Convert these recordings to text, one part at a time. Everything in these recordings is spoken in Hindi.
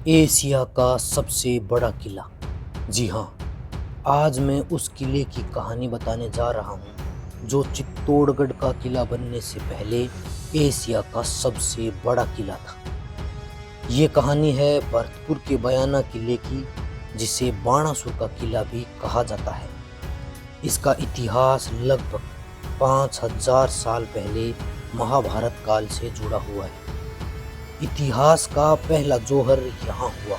एशिया का सबसे बड़ा किला। जी हाँ, आज मैं उस किले की कहानी बताने जा रहा हूँ जो चित्तौड़गढ़ का किला बनने से पहले एशिया का सबसे बड़ा किला था। ये कहानी है भरतपुर के बयाना किले की, जिसे बाणासुर का किला भी कहा जाता है। इसका इतिहास लगभग 5000 साल पहले महाभारत काल से जुड़ा हुआ है। इतिहास का पहला जोहर यहाँ हुआ।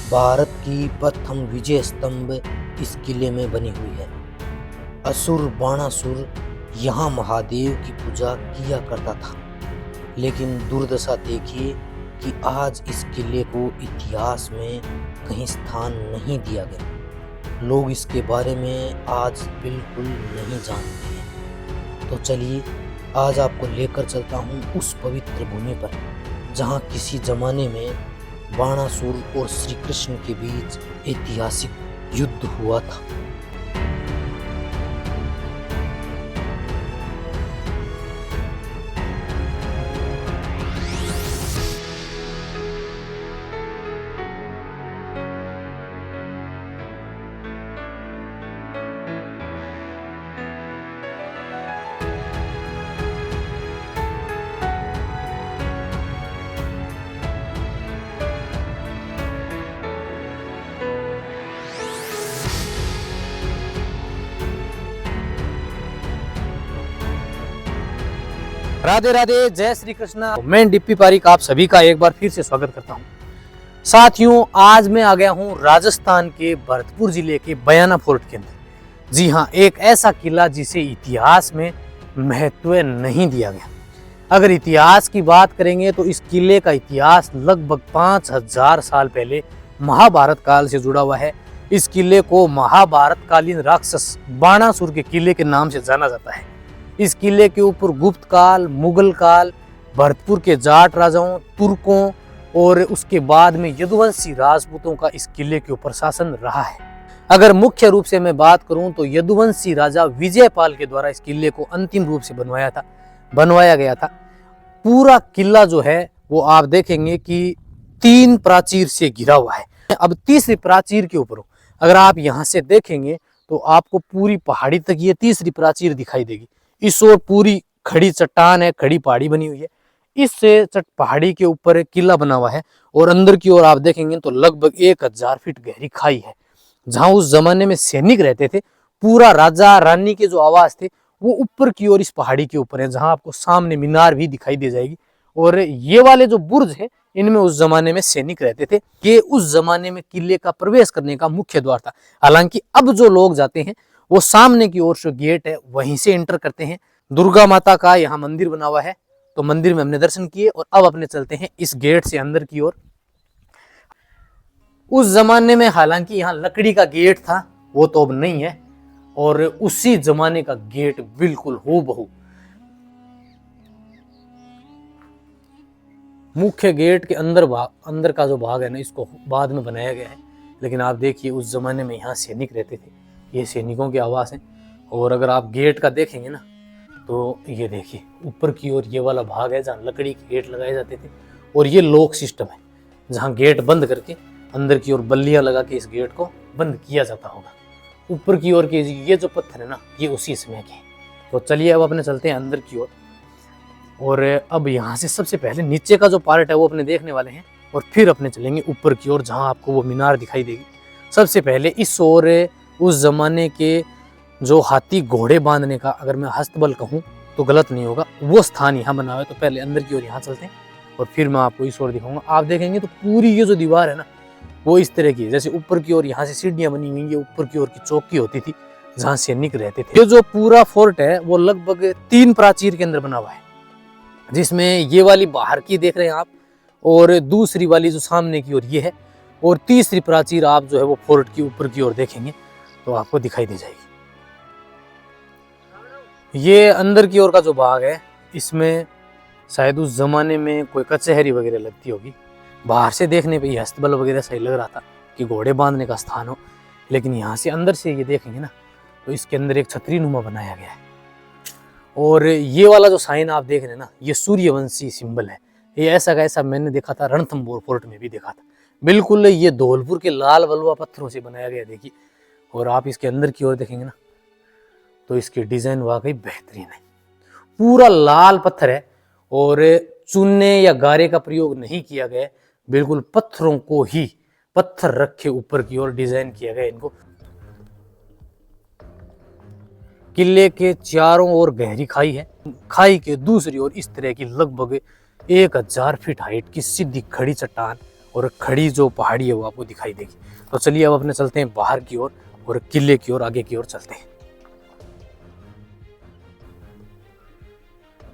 भारत की प्रथम विजय स्तंभ इस किले में बनी हुई है। असुर बाणासुर यहाँ महादेव की पूजा किया करता था, लेकिन दुर्दशा देखिए कि आज इस किले को इतिहास में कहीं स्थान नहीं दिया गया। लोग इसके बारे में आज बिल्कुल नहीं जानते हैं। तो चलिए आज आपको लेकर चलता हूँ उस पवित्र भूमि पर जहाँ किसी जमाने में बाणासुर और श्री कृष्ण के बीच ऐतिहासिक युद्ध हुआ था। राधे राधे, जय श्री कृष्णा। मैं डीपी पारिक आप सभी का एक बार फिर से स्वागत करता हूं। साथियों, आज मैं आ गया हूं राजस्थान के भरतपुर जिले के बयाना फोर्ट के अंदर। जी हां, एक ऐसा किला जिसे इतिहास में महत्व नहीं दिया गया। अगर इतिहास की बात करेंगे तो इस किले का इतिहास लगभग 5000 साल पहले महाभारत काल से जुड़ा हुआ है। इस किले को महाभारत कालीन राक्षस बाणासुर के किले के नाम से जाना जाता है। इस किले के ऊपर गुप्त काल, मुगल काल, भरतपुर के जाट राजाओं, तुर्कों और उसके बाद में यदुवंशी राजपूतों का इस किले के ऊपर शासन रहा है। अगर मुख्य रूप से मैं बात करूं तो यदुवंशी राजा विजयपाल के द्वारा इस किले को अंतिम रूप से बनवाया गया था। पूरा किला जो है वो आप देखेंगे कि 3 प्राचीर से घिरा हुआ है। अब तीसरी प्राचीर के ऊपर अगर आप यहाँ से देखेंगे तो आपको पूरी पहाड़ी तक ये तीसरी प्राचीर दिखाई देगी। इस ओर पूरी खड़ी चट्टान है, खड़ी पहाड़ी बनी हुई है। इस पहाड़ी के ऊपर एक किला बना हुआ है और अंदर की ओर आप देखेंगे तो लगभग 1000 फीट गहरी खाई है, जहां उस जमाने में सैनिक रहते थे। पूरा राजा रानी के जो आवास थे वो ऊपर की ओर इस पहाड़ी के ऊपर है, जहां आपको सामने मीनार भी दिखाई दे जाएगी। और ये वाले जो बुर्ज है इनमें उस जमाने में सैनिक रहते थे। ये उस जमाने में किले का प्रवेश करने का मुख्य द्वार था। हालांकि अब जो लोग जाते हैं वो सामने की ओर जो गेट है वहीं से एंटर करते हैं। दुर्गा माता का यहाँ मंदिर बना हुआ है, तो मंदिर में हमने दर्शन किए और अब अपने चलते हैं इस गेट से अंदर की ओर। उस जमाने में हालांकि यहाँ लकड़ी का गेट था, वो तो अब नहीं है, और उसी जमाने का गेट बिल्कुल हूबहू मुख्य गेट के अंदर का जो भाग है ना, इसको बाद में बनाया गया है। लेकिन आप देखिए उस जमाने में यहाँ सैनिक रहते थे, ये सैनिकों के आवास हैं। और अगर आप गेट का देखेंगे ना तो ये देखिए ऊपर की ओर ये वाला भाग है जहाँ लकड़ी के गेट लगाए जाते थे, और ये लॉक सिस्टम है जहाँ गेट बंद करके अंदर की ओर बल्लियां लगा के इस गेट को बंद किया जाता होगा। ऊपर की ओर के ये जो पत्थर है ना, ये उसी समय के। तो चलिए अब अपने चलते हैं अंदर की ओर। और अब यहाँ से सबसे पहले नीचे का जो पार्ट है वो अपने देखने वाले हैं, और फिर अपने चलेंगे ऊपर की ओर जहाँ आपको वो मीनार दिखाई देगी। सबसे पहले इस ओर उस जमाने के जो हाथी घोड़े बांधने का, अगर मैं हस्तबल कहूँ तो गलत नहीं होगा, वो स्थान यहाँ बना हुआ है। तो पहले अंदर की ओर यहाँ चलते हैं और फिर मैं आपको इस ओर दिखाऊंगा। आप देखेंगे तो पूरी ये जो दीवार है ना वो इस तरह की है, जैसे ऊपर की ओर यहाँ से सीढ़ियाँ बनी हुई, ये ऊपर की ओर की चौकी होती थी जहाँ सैनिक रहते थे। ये जो पूरा फोर्ट है वो लगभग 3 प्राचीर के अंदर बना हुआ है, जिसमें ये वाली बाहर की देख रहे हैं आप, और दूसरी वाली जो सामने की ओर ये है, और तीसरी प्राचीर आप जो है वो फोर्ट की ऊपर की ओर देखेंगे तो आपको दिखाई दे जाएगी। ये अंदर की ओर का जो भाग है इसमें शायद उस जमाने में कोई कचहरी वगैरह लगती होगी। बाहर से देखने पे ये हस्तबल वगैरह सही लग रहा था कि घोड़े बांधने का स्थान हो, लेकिन यहाँ से अंदर से ये देखेंगे ना तो इसके अंदर एक छतरी नुमा बनाया गया है। और ये वाला जो साइन आप देख रहे हैं ना, ये सूर्यवंशी सिंबल है। ये ऐसा का ऐसा मैंने देखा था, रणथंभौर फोर्ट में भी देखा था। बिल्कुल ये धौलपुर के लाल बलुआ पत्थरों से बनाया गया देखिए। और आप इसके अंदर की ओर देखेंगे ना तो इसकी डिजाइन वाकई बेहतरीन है। पूरा लाल पत्थर है और चूने या गारे का प्रयोग नहीं किया गया, बिल्कुल पत्थरों को ही पत्थर रखे ऊपर की ओर डिजाइन किया गया इनको। किले के चारों ओर गहरी खाई है, खाई के दूसरी ओर इस तरह की लगभग 1000 फीट हाइट की सीधी खड़ी चट्टान और खड़ी जो पहाड़ी है वो आपको दिखाई देगी। तो चलिए अब अपने चलते हैं बाहर की ओर और किले की ओर आगे की ओर चलते हैं।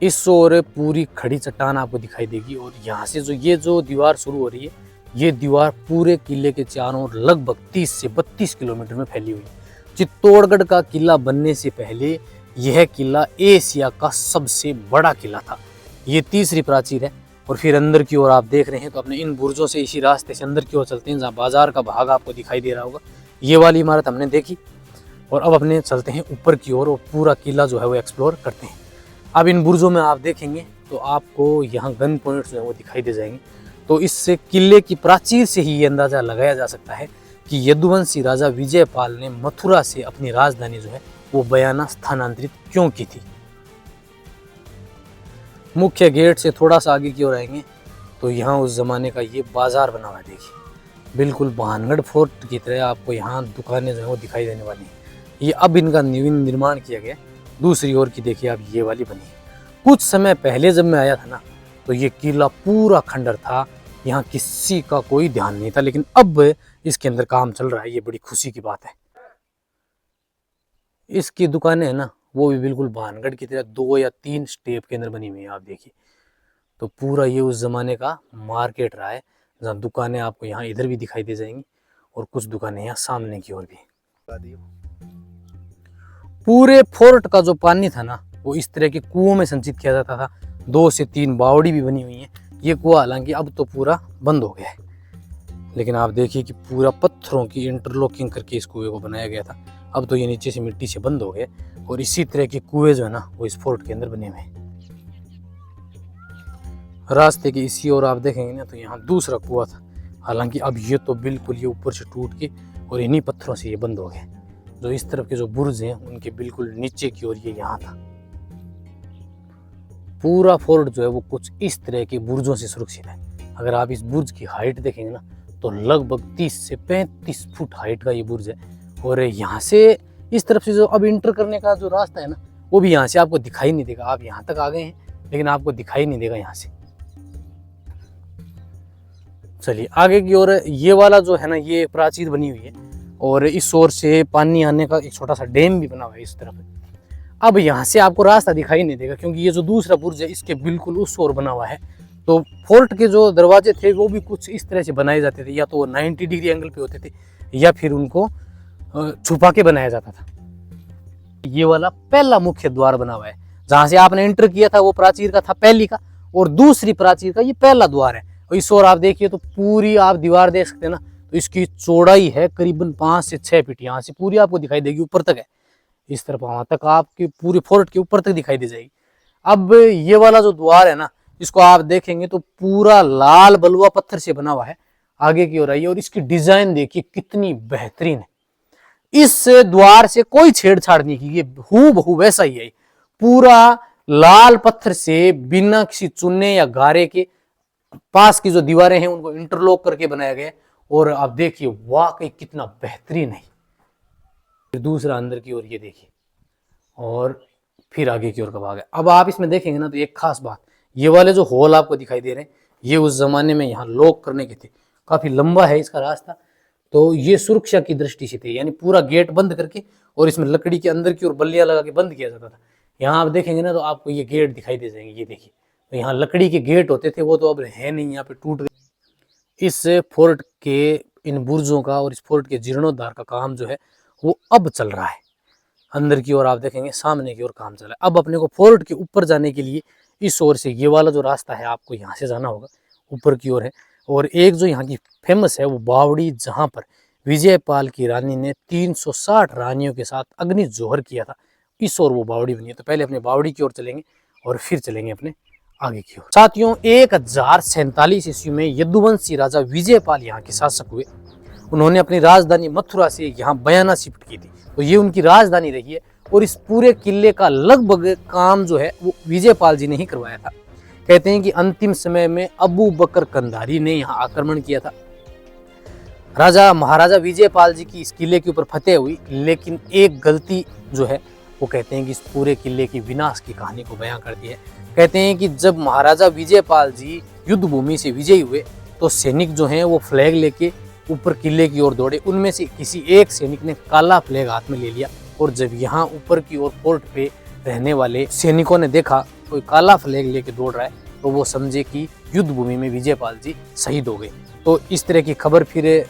इस ओर पूरी खड़ी चट्टान आपको दिखाई देगी और यहाँ से जो दीवार शुरू हो रही है, ये दीवार पूरे किले के चारों ओर लगभग 30 से 32 किलोमीटर में फैली हुई है। चित्तौड़गढ़ का किला बनने से पहले यह किला एशिया का सबसे बड़ा किला था। ये तीसरी प्राचीर है। और फिर अंदर की ओर आप देख रहे हैं तो अपने इन बुर्जों से इसी रास्ते से अंदर की ओर चलते हैं, जहाँ बाजार का भाग आपको दिखाई दे रहा होगा। ये वाली इमारत हमने देखी और अब अपने चलते हैं ऊपर की ओर और पूरा किला जो है वो एक्सप्लोर करते हैं। अब इन बुर्जों में आप देखेंगे तो आपको यहाँ गन पॉइंट्स जो है वो दिखाई दे जाएंगे। तो इससे किले की प्राचीर से ही ये अंदाजा लगाया जा सकता है कि यदुवंशी राजा विजयपाल ने मथुरा से अपनी राजधानी जो है वो बयाना स्थानांतरित क्यों की थी। मुख्य गेट से थोड़ा सा आगे की ओर आएंगे तो यहाँ उस जमाने का ये बाजार बना हुआ है देखिए। बिल्कुल भानगढ़ फोर्ट की तरह आपको यहाँ दुकानें जो है वो दिखाई देने वाली हैं। ये अब इनका निर्माण किया गया। दूसरी ओर की देखिए आप ये वाली बनी है। कुछ समय पहले जब मैं आया था ना तो ये किला पूरा खंडर था, यहाँ किसी का कोई ध्यान नहीं था, लेकिन अब इसके अंदर काम चल रहा है, ये बड़ी खुशी की बात है। इसकी दुकानें है ना वो भी बिल्कुल भानगढ़ की तरह 2 या 3 स्टेप के अंदर बनी हुई है। आप देखिए तो पूरा ये उस जमाने का मार्केट रहा है, जहाँ दुकानें आपको यहाँ इधर भी दिखाई दे जाएंगी और कुछ दुकानें यहाँ सामने की ओर भी। पूरे फोर्ट का जो पानी था ना वो इस तरह के कुओं में संचित किया जाता था। 2 से 3 बावड़ी भी बनी हुई है। ये कुआं हालांकि अब तो पूरा बंद हो गया है, लेकिन आप देखिए कि पूरा पत्थरों की इंटरलॉकिंग करके इस कुएं को बनाया गया था। अब तो ये नीचे से मिट्टी से बंद हो गए और इसी तरह के कुएं जो है ना वो इस फोर्ट के अंदर बने हुए हैं। रास्ते के इसी ओर आप देखेंगे ना तो यहाँ दूसरा कुआं था, हालांकि अब ये तो बिल्कुल ये ऊपर से टूट के और इन्हीं पत्थरों से ये बंद हो गए। जो इस तरफ के जो बुर्ज हैं उनके बिल्कुल नीचे की ओर ये यहाँ था। पूरा फोर्ट जो है वो कुछ इस तरह के बुर्जों से सुरक्षित है। अगर आप इस बुर्ज की हाइट देखेंगे ना तो लगभग 30 से 35 फुट हाइट का ये बुर्ज है। और यहाँ से इस तरफ से जो अब इंटर करने का जो रास्ता है ना वो भी यहाँ से आपको दिखाई नहीं देगा। आप यहाँ तक आ गए हैं लेकिन आपको दिखाई नहीं देगा यहाँ से। चलिए आगे की ओर ये वाला जो है ना ये प्राचीर बनी हुई है और इस ओर से पानी आने का एक छोटा सा डैम भी बना हुआ है इस तरफ। अब यहाँ से आपको रास्ता दिखाई नहीं देगा क्योंकि ये जो दूसरा बुर्ज है इसके बिल्कुल उस ओर बना हुआ है। तो फोर्ट के जो दरवाजे थे वो भी कुछ इस तरह से बनाए जाते थे, या तो 90 डिग्री एंगल पे होते थे या फिर उनको छुपा के बनाया जाता था। ये वाला पहला मुख्य द्वार बना हुआ है, जहां से आपने एंटर किया था वो प्राचीर का था पहली का, और दूसरी प्राचीर का ये पहला द्वार है। और इस ओर आप देखिए तो पूरी आप दीवार देख सकते हैं ना, तो इसकी चौड़ाई है करीबन 5 से 6 फीट। यहाँ से पूरी आपको दिखाई देगी, ऊपर तक है, इस तरफ वहां तक आपकी पूरी फोर्ट के ऊपर तक दिखाई दे जाएगी। अब ये वाला जो द्वार है ना इसको आप देखेंगे तो पूरा लाल बलुआ पत्थर से बना हुआ है। आगे की ओर आइए और इसकी डिजाइन देखिए कितनी बेहतरीन है। इस द्वार से कोई छेड़छाड़ नहीं की, ये हूबहू वैसा ही है। पूरा लाल पत्थर से बिना किसी चुनने या गारे के पास की जो दीवारें हैं उनको इंटरलॉक करके बनाया गया। और आप देखिए वाकई कितना बेहतरीन है। फिर दूसरा अंदर की ओर ये देखिए और फिर आगे की ओर का भाग है। अब आप इसमें देखेंगे ना तो एक खास बात, ये वाले जो हॉल आपको दिखाई दे रहे हैं ये उस जमाने में यहाँ लॉक करने के थे। काफी लंबा है इसका रास्ता, तो ये सुरक्षा की दृष्टि से थे, यानी पूरा गेट बंद करके और इसमें लकड़ी के अंदर की ओर बल्लियां लगा के बंद किया जाता था। यहाँ आप देखेंगे ना तो आपको ये गेट दिखाई दे जाएंगे। ये देखिए तो यहाँ लकड़ी के गेट होते थे, वो तो अब है नहीं, यहाँ पे टूट गए। इस फोर्ट के इन बुर्जों का और इस फोर्ट के जीर्णोद्धार का काम जो है वो अब चल रहा है। अंदर की ओर आप देखेंगे सामने की ओर काम चल रहा है। अब अपने को फोर्ट के ऊपर जाने के लिए इस ओर से ये वाला जो रास्ता है आपको यहाँ से जाना होगा, ऊपर की ओर है। और एक जो यहाँ की फेमस है वो बावड़ी, जहाँ पर विजयपाल की रानी ने 360 रानियों के साथ अग्नि जोहर किया था, इस ओर वो बावड़ी बनी है। तो पहले अपने बावड़ी की ओर चलेंगे और फिर चलेंगे अपने आगे की ओर। साथियों 1047 ईस्वी में यदुवंशी राजा विजयपाल यहाँ के शासक हुए। उन्होंने अपनी राजधानी मथुरा से यहाँ बयाना शिफ्ट की थी, तो ये उनकी राजधानी रही है। और इस पूरे किले का लगभग काम जो है वो विजयपाल जी ने ही करवाया था। कहते हैं कि अंतिम समय में अबू बकर कंधारी ने यहाँ आक्रमण किया था। महाराजा विजयपाल जी की इस किले के ऊपर फतेह हुई, लेकिन एक गलती जो है वो कहते हैं कि इस पूरे किले की विनाश की कहानी को बयां करती है। कहते हैं कि जब महाराजा विजयपाल जी युद्ध भूमि से विजयी हुए तो सैनिक जो हैं वो फ्लैग लेके ऊपर किले की ओर दौड़े। उनमें से किसी एक सैनिक ने काला फ्लैग हाथ में ले लिया, और जब यहाँ ऊपर की ओर फोर्ट पे रहने वाले सैनिकों ने देखा कोई काला फ्लैग लेके दौड़ रहा है, तो वो समझे कि युद्ध भूमि में विजयपाल जी शहीद हो गए। तो इस तरह की खबर फिर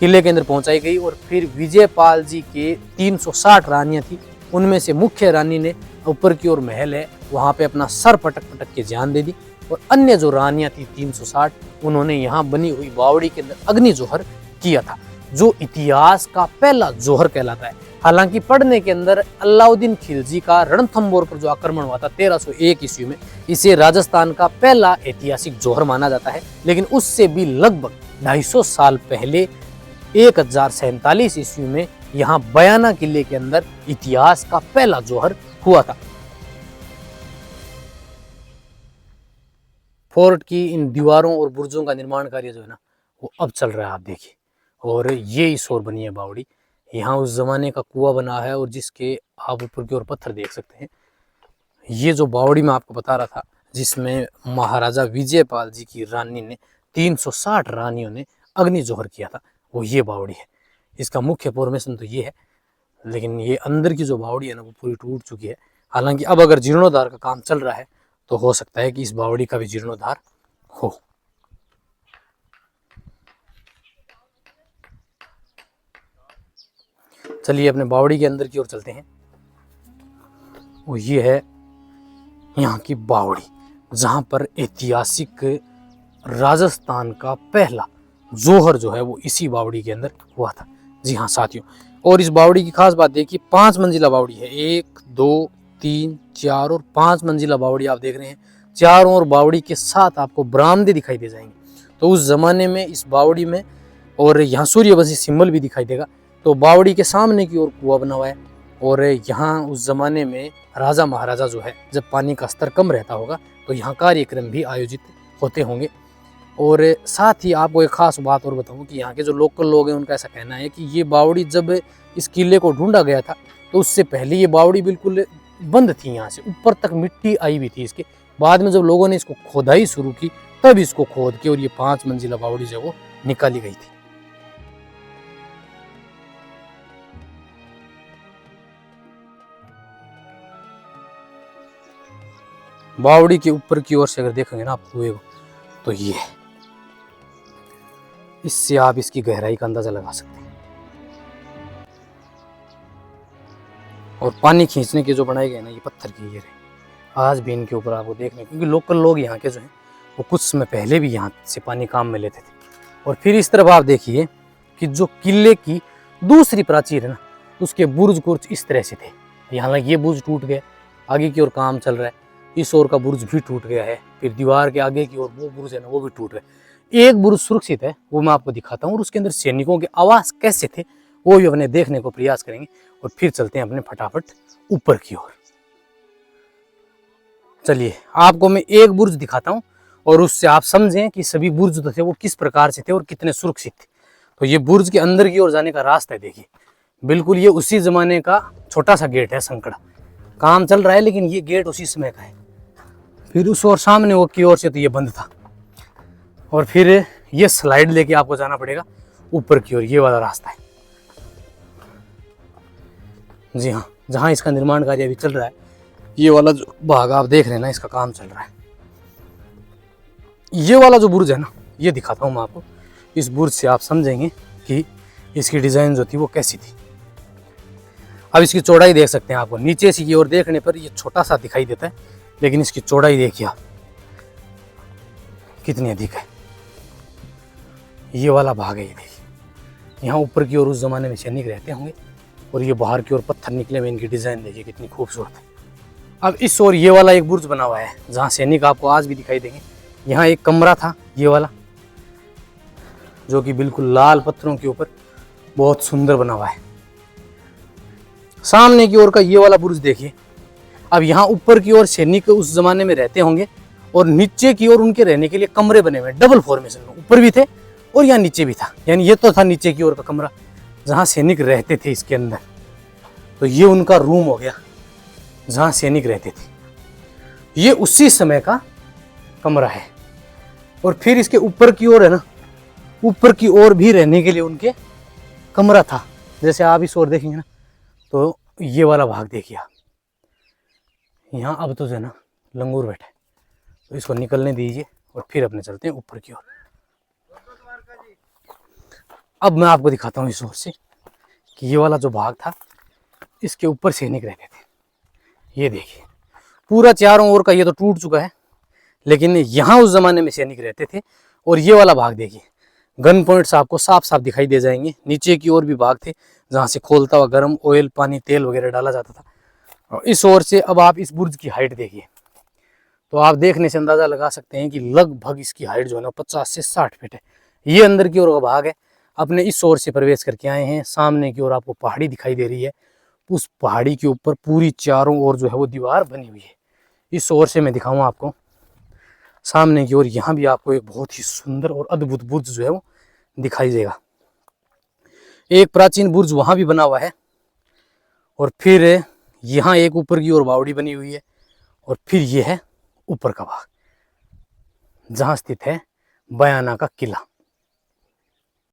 किले के अंदर पहुंचाई गई, और फिर विजयपाल जी के 360 रानियां थी, उनमें से मुख्य रानी ने ऊपर की ओर महल है वहां पे अपना सर पटक पटक के जान दे दी, और अन्य जो रानियां थी 360 उन्होंने यहाँ बनी हुई बावड़ी के अंदर अग्नि जोहर किया था, जो इतिहास का पहला जोहर कहलाता है। हालांकि पढ़ने के अंदर अलाउद्दीन खिलजी का रणथंबोर पर जो आक्रमण हुआ था 1301 ईस्वी में, इसे राजस्थान का पहला ऐतिहासिक जोहर माना जाता है। लेकिन उससे भी लगभग 250 साल पहले 1047 ईस्वी में यहाँ बयाना किले के अंदर इतिहास का पहला जोहर हुआ था। फोर्ट की इन दीवारों और बुर्जों का निर्माण कार्य जो है ना वो अब चल रहा है, आप देखिए। और ये इस ओर बनी है बावड़ी। यहाँ उस जमाने का कुआं बना है, और जिसके आप ऊपर की ओर पत्थर देख सकते हैं। ये जो बावड़ी मैं आपको बता रहा था, जिसमें महाराजा विजयपाल जी की रानी ने 360 रानियों ने अग्नि जोहर किया था, वो ये बावड़ी है। इसका मुख्य फॉर्मेशन तो ये है, लेकिन ये अंदर की जो बावड़ी है ना वो पूरी टूट चुकी है। हालांकि अब अगर जीर्णोद्धार का काम चल रहा है तो हो सकता है कि इस बावड़ी का भी जीर्णोद्धार हो। चलिए अपने बावड़ी के अंदर की ओर चलते हैं। वो ये है यहाँ की बावड़ी, जहाँ पर ऐतिहासिक राजस्थान का पहला जोहर जो है वो इसी बावड़ी के अंदर हुआ था। जी हाँ साथियों, और इस बावड़ी की खास बात देखिए, 5 मंजिला बावड़ी है। 1 2 3 4 और 5 मंजिला बावड़ी आप देख रहे हैं। चारों ओर बावड़ी के साथ आपको बरामदे दिखाई दे जाएंगे। तो उस जमाने में इस बावड़ी में, और यहाँ सूर्यवंशी सिंबल भी दिखाई देगा। तो बावड़ी के सामने की ओर कुआं बना हुआ है, और यहाँ उस जमाने में राजा महाराजा जो है जब पानी का स्तर कम रहता होगा तो यहाँ कार्यक्रम भी आयोजित होते होंगे। और साथ ही आपको एक खास बात और बताऊं कि यहाँ के जो लोकल लोग हैं उनका ऐसा कहना है कि ये बावड़ी जब इस किले को ढूंढा गया था तो उससे पहले ये बावड़ी बिल्कुल बंद थी। यहाँ से ऊपर तक मिट्टी आई हुई थी इसके। बाद में जब लोगों ने इसको खोदाई शुरू की तब इसको खोद के और ये 5 मंजिला बावड़ी जो वो निकाली गई थी। बावड़ी के ऊपर की ओर से अगर देखेंगे ना आप कुएं को, तो ये है, इससे आप इसकी गहराई का अंदाजा लगा सकते हैं। और पानी खींचने के जो बनाए गए ना ये पत्थर की ये रहे, आज भी इनके ऊपर आपको देखने, क्योंकि लोकल लोग यहाँ के जो हैं वो कुछ समय पहले भी यहाँ से पानी काम में लेते थे। और फिर इस तरफ आप देखिए कि जो किले की दूसरी प्राचीर है ना उसके बुर्ज कुछ इस तरह से थे। यहाँ ये बुर्ज टूट गया, आगे की ओर काम चल रहा है, इस ओर का बुर्ज भी टूट गया है। फिर दीवार के आगे की ओर वो बुर्ज है ना वो भी टूट रहा है। एक बुर्ज सुरक्षित है, वो मैं आपको दिखाता हूँ, और उसके अंदर सैनिकों के आवास कैसे थे वो भी अपने देखने को प्रयास करेंगे। और फिर चलते हैं अपने फटाफट ऊपर की ओर। चलिए आपको मैं एक बुर्ज दिखाता हूँ और उससे आप समझें कि सभी बुर्ज जो थे वो किस प्रकार से थे और कितने सुरक्षित थे। तो ये बुर्ज के अंदर की ओर जाने का रास्ता है, देखिए बिल्कुल ये उसी जमाने का छोटा सा गेट है, संकड़ा काम चल रहा है लेकिन ये गेट उसी समय का है। फिर उस ओर सामने वो की ओर से तो ये बंद था, और फिर ये स्लाइड लेके आपको जाना पड़ेगा ऊपर की ओर, ये वाला रास्ता है। जी हाँ, जहाँ इसका निर्माण कार्य अभी चल रहा है, ये वाला जो भाग आप देख रहे हैं ना इसका काम चल रहा है। ये वाला जो बुर्ज है ना ये दिखाता हूँ मैं आपको। इस बुर्ज से आप समझेंगे कि इसकी डिजाइन जो थी वो कैसी थी। अब इसकी चौड़ाई देख सकते हैं, आपको नीचे से की ओर देखने पर ये छोटा सा दिखाई देता है, लेकिन इसकी चौड़ाई देखिए आप कितनी अधिक है। ये वाला भाग है, ये देखिए यहाँ ऊपर की ओर उस जमाने में सैनिक रहते होंगे, और ये बाहर की ओर पत्थर निकले हुए, इनकी डिजाइन देखिए कितनी खूबसूरत है। अब इस ओर ये वाला एक बुर्ज बना हुआ है जहाँ सैनिक आपको आज भी दिखाई देंगे। यहाँ एक कमरा था ये वाला, जो कि बिल्कुल लाल पत्थरों के ऊपर बहुत सुंदर बना हुआ है। सामने की ओर का ये वाला बुर्ज देखिए। अब यहाँ ऊपर की ओर सैनिक उस जमाने में रहते होंगे और नीचे की ओर उनके रहने के लिए कमरे बने हुए हैं डबल फॉर्मेशन में। ऊपर भी थे और यहाँ नीचे भी था, यानी ये तो था नीचे की ओर का कमरा जहाँ सैनिक रहते थे इसके अंदर। तो ये उनका रूम हो गया जहाँ सैनिक रहते थे। ये उसी समय का कमरा है। और फिर इसके ऊपर की ओर है ना, ऊपर की ओर भी रहने के लिए उनके कमरा था। जैसे आप इस ओर देखेंगे ना, तो ये वाला भाग देखिए आप। यहाँ अब तो जो है ना लंगूर बैठा है, तो इसको निकलने दीजिए और फिर अपने चलते हैं ऊपर की ओर। अब मैं आपको दिखाता हूँ इस ओर से कि ये वाला जो भाग था इसके ऊपर सैनिक रहते थे। ये देखिए पूरा चारों ओर का ये तो टूट चुका है, लेकिन यहाँ उस जमाने में सैनिक रहते थे। और ये वाला भाग देखिए, गन पॉइंट्स आपको साफ साफ दिखाई दे जाएंगे। नीचे की ओर भी भाग थे जहाँ से खोलता हुआ गर्म ऑयल, पानी, तेल वगैरह डाला जाता था। और इस ओर से अब आप इस बुर्ज की हाइट देखिए, तो आप देखने से अंदाजा लगा सकते हैं कि लगभग इसकी हाइट जो है ना 50 से 60 फीट है। ये अंदर की ओर का भाग है। अपने इस ओर से प्रवेश करके आए हैं। सामने की ओर आपको पहाड़ी दिखाई दे रही है। उस पहाड़ी के ऊपर पूरी चारों ओर जो है वो दीवार बनी हुई है। इस ओर से मैं दिखाऊं आपको, सामने की ओर यहाँ भी आपको एक बहुत ही सुंदर और अद्भुत बुर्ज जो है वो दिखाई देगा। एक प्राचीन बुर्ज वहां भी बना हुआ है और फिर यहाँ एक ऊपर की ओर बावड़ी बनी हुई है। और फिर ये है ऊपर का भाग जहाँ स्थित है बयाना का किला।